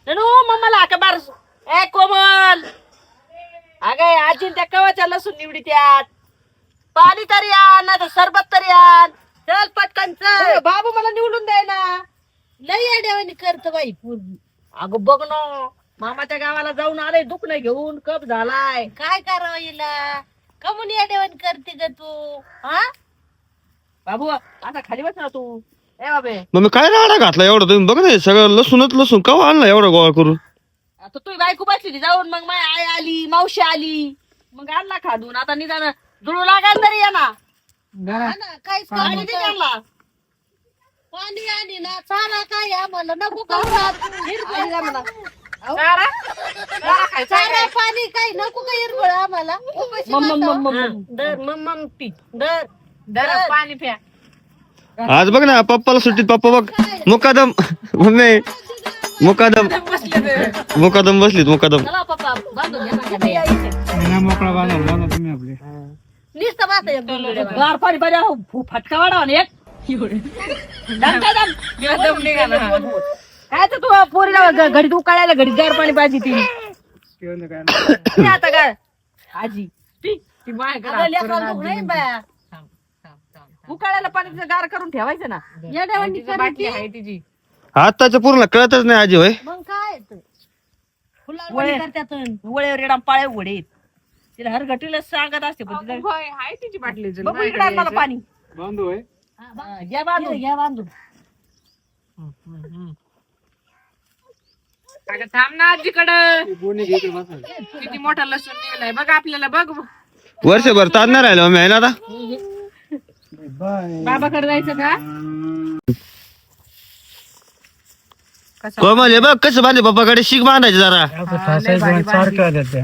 ननू मम्माला का बार ए कोमल अगं आजी त्या कवाच्या लसूण निवडी त्यात पाणी तरी आण नाही तर सरबत तरी आण चल पटकन चल बाबू मला निवडून द्याय ना लई येड्यावानी करत बाई पूर्वी अगं बघ ना मामाच्या गावाला जाऊन आले दुखणं घेऊन कप झालाय काय करावं हिला कमून येड्यावानी करते ग तू हा बाबू आता खाली बस ना तू ए बाबे मग मी काय राडा घातला एवढं तुम्ही बघ ना सगळं लसूणच लसूण कवा आणला एवढा गोळा करून आता तू बायको बसली जाऊन मग माय आई आली मावशी आली मग आणला खादून आता निदान जुळू लागाल तरी या ना काहीच पाणी आणला पाणी आणि ना चारा काय आम्हाला नको चारा पाणी काय नको काय हिरवळ आम्हाला दर पाणी प्या आज बघ ना पप्पाला सुट्टीत पप्पा बघ मुकादम मम्मी मुकादम मुकादम बसलीत मुकादम चला पप्पा बांधून घ्या मोकळा बांधा तुम्ही आपले नुसतं गार पाणी पाहिजे फटका वाढवा ना एक काय तर तू पोरीला घडीत उकाळायला घडीत गार पाणी पाहिजे ती आता काय आजी उकाळायला पाणी गार करून ठेवायचं ना तिची आताच्या पूर्ण कळतच नाही आजी होय मग काय करतात वळेवर रेडा पाळे वडे तिला हर घटीला सांगत असते पण तिची बाटली बघू इकडे आण मला पाणी बांधू होय घ्या बांधून घ्या बांधून अगं थांब ना आजीकडं कोणी घेते बसा किती मोठा लसूण निघलाय बघ आपल्याला बघ वर्षभर ताज नाही राहिलं मम्मी आहे ना आता बाय बाबाकडे जायचं का कोमल हे बघ कसं बांधले पप्पाकडे शिक बांधायचे जरा सारख्या आल्या त्या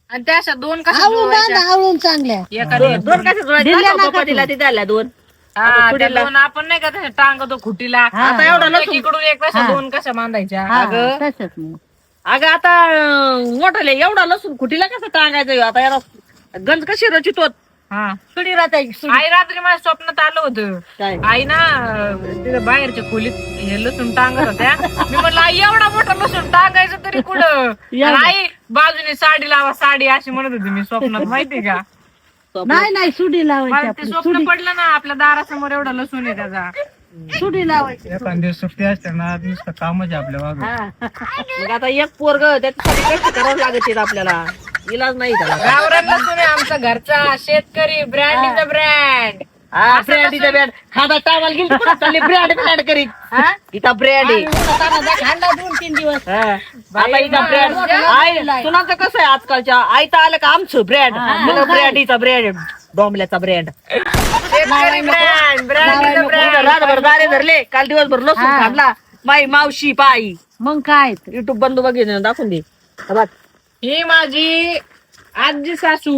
आणि त्या अशा दोन कशा आवळून चांगल्या एका दोन कशा दिला तिथे आल्या दोन हा, त्या दोन आपण नाही का तशा टांगतो खुटीला आता एवढा लसूण इकडून एक कशा दोन कशा बांधायच्या अगं आता मोठले एवढा लसूण खुटीला कसं टांगायचं आता याला गंज कशी रचितो हा सुडी राहते आई रात्री माझ्या स्वप्नात आलं होतं काय आई ना तिथं बाहेरच्या खोलीत हे लसूण टांगत होत्या मी म्हटलं आई एवढा मोठा लसूण टांगायचं तरी कुठं आणि आई बाजूने साडी लावा साडी अशी म्हणत होती मी स्वप्नात माहितीये का नाही सुडी मला ते स्वप्न पडलं ना आपल्या दारासमोर एवढा लसूण आहे त्याचा सुडी लावायची एखाद दिवस सुट्टी असते ना नुसतं कामच आहे आपल्या मागं. मग आता एक पोरग त्याच्यासाठी कष्ट करावं लागत आपल्याला इलाज नाही त्याला गावरान लसूण आहे आमचा घरचा शेतकरी brand is a brand brand खादा टामाला गेली चालली ब्रँड करीत इथं ब्रँड आहे 2-3 दिवस आता इथं ब्रँड आहे सुनाचं कसं आहे आजकालच्या आई तर आलं का आमचं ब्रँड ब्रँड इथं ब्रँड डोंबल्याचा ब्रँड रातभर दारे धरले काल दिवसभर लसूण खाल्ला माई मावशी पाई मग काय युट्यूब बंधू बघितलं दाखवून दे ही माझी आजी सासू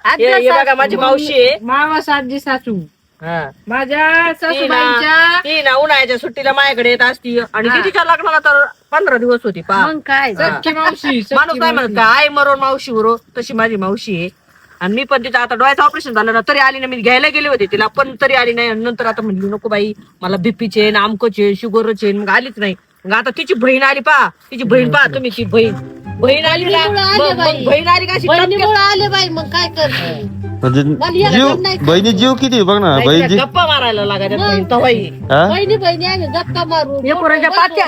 हे बघा माझी मावशी आहे मावस आजी सासू हा माझ्या सासूबाईंच्या ती ना उन्हाळ्याच्या सुट्टीला माझ्याकडे येत असती आणि तिच्या लग्नाला तर 15 दिवस होती काय सख्खी मावशी माणूस काय म्हणत का आई मरून मावशी बरो तशी माझी मावशी आहे आणि मी पण तिचं आता डोळ्याचं ऑपरेशन झालं ना तरी आली ना मी घ्यायला गेले होते तिला पण तरी आली नाही नंतर आता म्हणली नको बाई मला बीपीचे आमकोचे शुगरचे मग आलीच नाही मग आता तिची बहीण आली पा तिची बहीण पा तुम्ही ती बहीण आली ना मग बहीण आली का आले बाई मग काय करते जीव बहिणी जीव किती बघ ना बहिणी गप्पा मारायला लागायच्या बहीण तवाई बहिणी आम्ही गप्पा मारू एकोराच्या पाट्या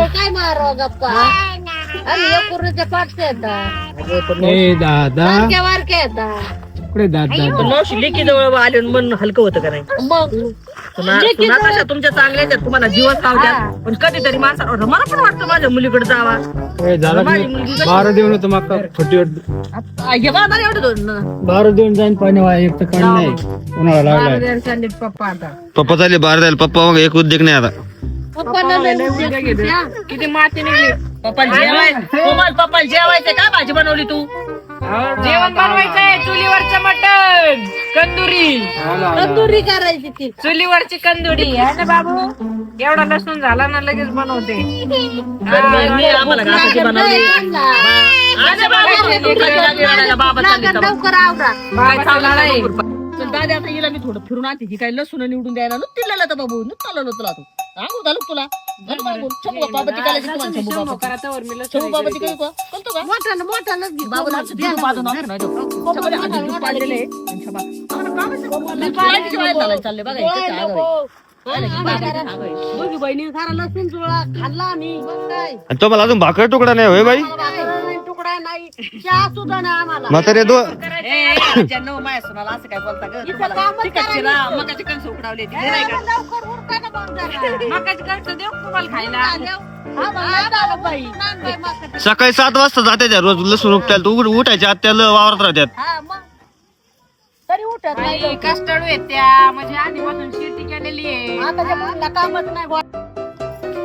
काय मारावं गप्पा आम्ही एकोराच्या पाट्या येतात ए दादा वारक्या येतात कुठे दादा मावशी लेकी जवळ आले मन हलकं होतं का नाही मग तशा तुमच्या चांगल्या आहेत तुम्हाला जीवन लावतात पण कधीतरी माणसाला मला पण वाटतं माझ्या मुलीकडे जावा ए दादा बारा देऊन होतो मग छोटी एवढं दोन 12 देऊन जाईन पाणी वाया एक तर काढ नाही उन्हाळा लागलाय पप्पा आता पप्पा चालले बाहेर जायला पप्पा मग एक उद्योग नाही आता किती माती निघली पप्पा जेवायचं काय भाजी बनवली तू जेवण बनवायचंय चुलीवरचं मटण कंदुरी करायची ती चुलीवरची कंदुरी आहे ना बाबू एवढा लसूण झाला ना लगेच बनवते आम्हाला घासाची बनवली लवकर आवरा. बाबा चल दादा आता हिला मी थोडं फिरून आणते ही काय लसूण निवडून द्यायला तिला तर बाबू चालवलं तुला तू सांगू झालं तुला बाबाची काय शंभू बाबाची काय कोणतो का बाबूला दूध पाजून आणतो नाही तो. शंभूला आधी दूध पाजलेलं आहे. आणि चालले बघा इथे दोघी बहिणी सारा लसूण चुळा खाल्ला आम्ही आणि तो मला अजून भाकर तुकडा नाही होय बाई तुकडा नाही चहा सुद्धा नाही आम्हाला म्हातारे दो माया सुनाला असं काय बोलता ग मकाची कणस उकडावली मकाची कणसं देऊ तुम्हाला खायला सकाळी 7 वाजता जाते त्या रोज लसूण उपटायला तू उठायच्या आत त्याला वावरत राहत्यात तरी उठत नाही बाई, कष्टाळू आहेत त्या म्हणजे आधीपासून शेती केलेली आहे आता मुलीला कामच नाही बुवा.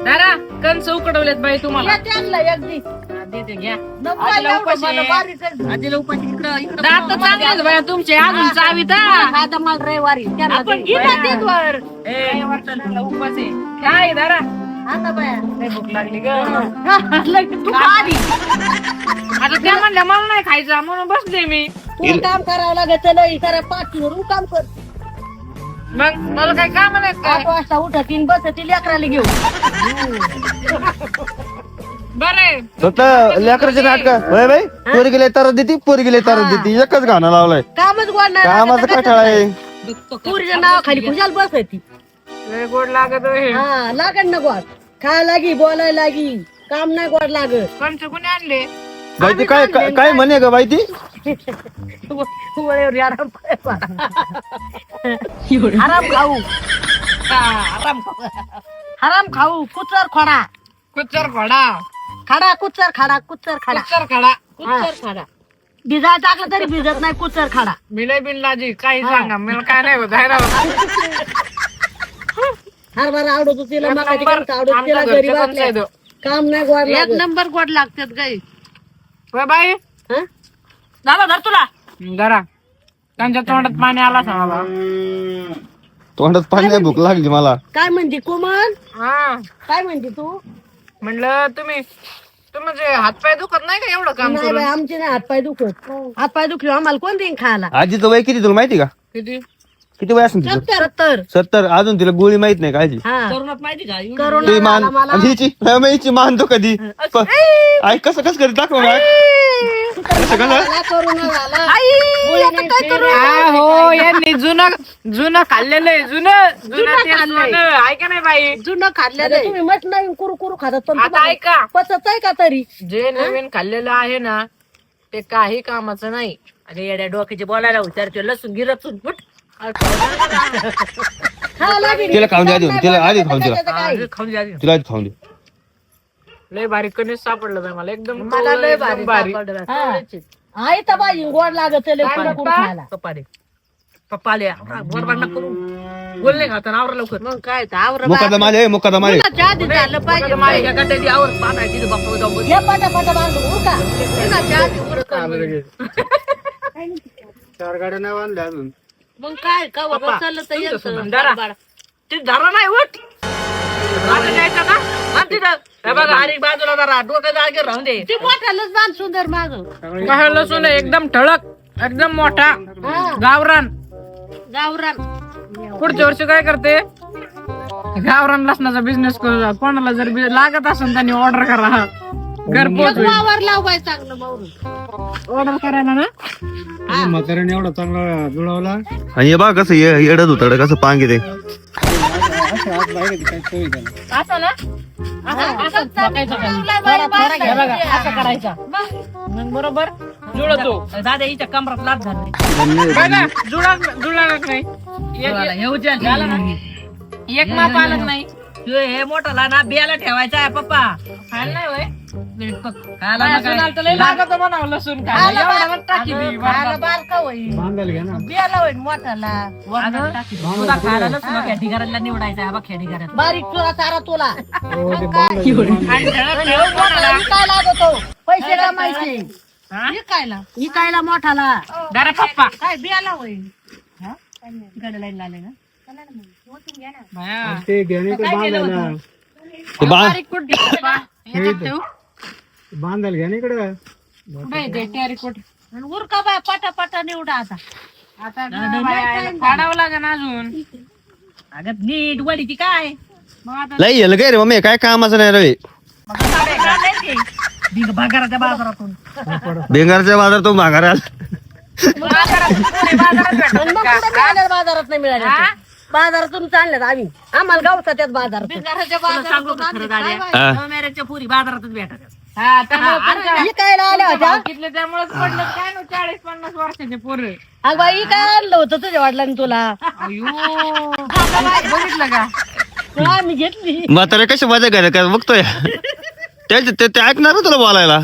दादा कणस उकडवलेत बाई तुम्हाला येते आणलं एकदी हा, देते घ्या नको आजीला एवढं उपाशी मला आहे. बारीक आजीला उपाशी इकडं दात तर चांगले आहेत बाया तुमचे अजून चावीत हा. साधा माल रविवारी त्याला आपण दे. घेणार तेच वर ए वर्षाला उपास आहे काय दादा आता बाया लय भूक लागली ग तू आधी आता त्या म्हणल्या मला नाही खायचं म्हणून बसले मी तू काम करावं लागत लई सारा पाठीवर काम कर मग मला काय काम नाही 8 काय वाजता उठतील बसतील लेकराला घेऊ बरे स्वतः लेकराचे नाटक होय बाई पोरी गेले तर देती पोरी गेले तर देती एकच गाणं लावलंय कामच गोडणार कामाचं कठाळ आहे पुरीच्या नावाखाली खुशाल बसती लय गोड लागत हे हा लागन ना गोड खायला लागी बोलायला लागी काम नाही गोड लागत कणस कुणी आणले बाई ती काय काय म्हणे ग बाई ती वळेवर आराम आराम खाऊ आराम खाऊ कुचर खडा कुच्चर खडा खडा कुचर खडा कुचर खडा कुच्चर खडा कुचर खडा भिजायला टाकलं तरी भिजत नाही कुचर खडा मिलय बिनलाजी काही सांगा मला काय नाही होत आहे ना हरभरा आवडतो तिला एक मकाची नंबर. कणसं आवडतो आमच्या तिला घरचे गरीब कणसं आहेत. काम नाही गोड एक नंबर गोड लागतात गाई होय बाई झाला धर तुला जरा त्यांच्या तोंडात पाणी आला सांगा तोंडात पाणी नाही, भूक लागली मला काय म्हणते कोमल हा काय म्हणते तू म्हणलं तुम्ही म्हणजे हातपाय दुखत नाही का एवढं काम नाही करून बाई, आमचे नाही हातपाय दुखत हातपाय दुखले आम्हाला कोण देईन खायला आजीचं वय किती तुला माहिती का किती किती वय असेल तिचं 70 70 अजून तिला गोळी माहित नाही कायची करोनात माहिती का ती करोना मान आला मला आणि हिची मान तो कधी आई कसं कसं कधी दाखव ना कसं कसं करोना झाला हो यांनी जुनं खाल्लेलं आहे जुनं ऐका नाही बाई जुनं खाल्लं तुम्ही मस्त नवीन कुरू कुरू खातात पण आता तुम्हाला ऐका पचत आहे का तरी जे नवीन खाल्लेलं आहे ना ते काही कामाचं नाही अरे येड्या डोक्याचे बोलायला विचारते लसूण गिरसून फुट तिला खाऊन द्या देऊन तिला आधी खाऊन तिला खाऊन द्या आधी. तिला आधी खाऊन दे लय भारी कणीस सापडलं बाई मला एकदम मला लय एकदम भारी आहे तर बाई गोड लागत लय काय कुरू कुरू म्हणता? खायला पप्पा आले बरोबर नको बोल नाही खाता आवरा लवकर मग काय तर आवरा मुकादम आले मुकादम आले आधी झालं पाहिजे माझ्या गड्ड्याची आवर बांधायची तिथं बाप्पा जाऊन हे पटा बांधू उरका उन्हाच्या आधी उरका. 4 गाड्या नाही बांधल्या अजून मग काय का पप्पा, चाललं तर येतं. धरा. ते धरा नाही उठ आता जायचं का आणि तिथं हे बघा अरे बाजूला जरा डोकं जागे राहून दे ते मोठ्यालाच बांध सुंदर माग काय लसूण आहे, एकदम ठळक एकदम मोठा गावरान गावरान पुढच्या वर्षी काय करते गावरान लसणाचा बिझनेस करू कोणाला जर लागत असेल त्यांनी ऑर्डर करा घरपोच वावर लावाय चांगलं मावरून ऑर्डर करायला ना म्हाताऱ्याने एवढा चांगला जुळवला आणि हे बघा कसं येडत होतं कसं पांग येते हात बाहेर येते, काय सोय त्याला. असं ना असं बघायचं का? हे बघा असं करायचा मग बरोबर जुळतो दादा हिच्या कमरात लाट झाली बघा जुळणार नाही झालं ना एक माप आलं नाही हे मोठाला ना बियाला ठेवायचा आहे पप्पा खायला नाही होय खायला ना काय? लसूण लय लागत म्हणावं लसूण खायला एवढा मग टाकी दे खायला बारका होईल बांधायला घ्या ना बियाला होईल मोठाला तुला खायला नसतो खेटी घरातला निवडायचा बा खेटी घरात बारीक तुला चारा तुला हो, ते बांधायला आणि ठळक ठळक मोठाला. काय लागतो पैसे कमायचे विकायला विकायला मोठाला जरा पप्पा काय बियाला होईल गडलाईन लाले ना बाया. ते घेणे का बांधायला ते बा बारीक कुठे पप्पा? याच्यात ठेवू? बांधायला घ्या ना इकडं कुठे आहे ते टेरिकोट? उरका बाय पटा पटा निवडा आता आता काढावं लागेल अजून. अगं नीट वडी ती काय मग आता लई येलं काय रे मम्मी काय कामाचं नाही रे भागाराच्या बाजारातून बेंगारच्या बाजारातून माघार आला बाजारात नाही मिळाले बाजारातून चालल्यात आम्ही आम्हाला गावचा त्याच बाजारात मेऱ्याच्या पुरी बाजारातच भेटत हा त्यामुळे इकायला आल्या होत्या त्यामुळेच पडलं काय ना 40-50 वर्षाचे पोरं. अगं बाई काय आणलं होतं तुझ्या वडिलांनी तुला अयो बघितलं का आम्ही घेतली म्हातारे कशी मजा घ्या काय बघतोय ते ऐकणार ना तुला बोलायला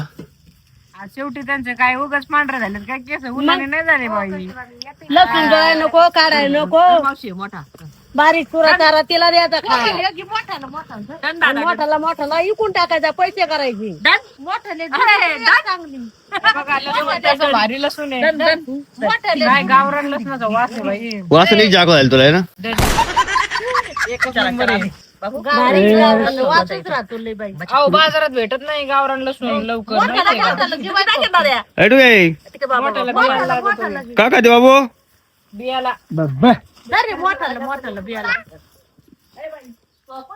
आज शेवटी त्यांचे काय उगाच पांढरे झाले काय केस उन्हाने नाही झाले बाई. लसूण डोळ्या नको काढायला नको मोठा बारीक चुरा चारा तिला द्यायचा खायला आणि मोठाला इकून टाकायचा पैसे करायचे त्याचं भारी लसूण आहे काय गावरान लसणाचा वास आहे बाई. वासनी जागो झाली तुला है ना एकच नंबर आहे. वाचच राहतो लय बाई अहो बाजारात भेटत नाही गावरान लसूण लवकर माहितीये का? ऐटू काय मोठ्याला बियाला लागत होय. का काय ते बाबू बियाला बाबा मोठाला बियाला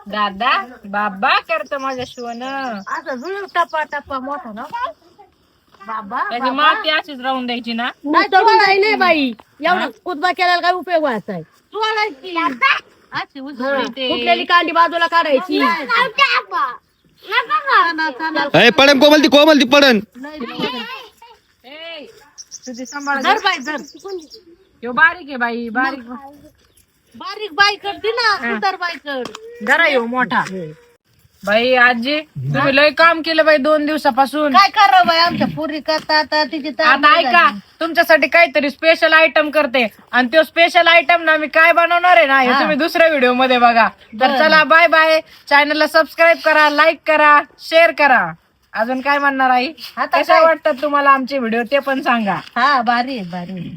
दादा बाबा करतो माझ्या शिवनं असं जुळ टप्पा टप्पा मोठा ना बाबा त्याची माती अशीच राहून द्यायची ना. नाही तर नाही बाई एवढा कुदबा केल्याला काय उपयोग व्हायचा कुठलेली कांडी बाजूला काढायची अय पडन कोमल ती पडन ए, तुझी सांभाळ धर बाई धर ह्यो बारीक आहे बाई बारीक बारीक बाई करते ना सुंदर बाई कर जरा येऊ मोठा बाई आजी तुम्ही लय काम केलं बाई 2 दिवसापासून. काय करावं बाई आमच्या पुरी करता आता तिची आता ऐका तुमच्यासाठी काहीतरी स्पेशल आयटम करते आणि तो स्पेशल आयटम ना मी काय बनवणार आहे ना हे तुम्ही दुसऱ्या व्हिडिओ मध्ये बघा. तर चला बाय बाय. चॅनलला सबस्क्राईब करा, लाईक करा, शेअर करा. अजून काय म्हणणार आई कशा वाटतात तुम्हाला आमचे व्हिडिओ ते पण सांगा. हा भारी आहे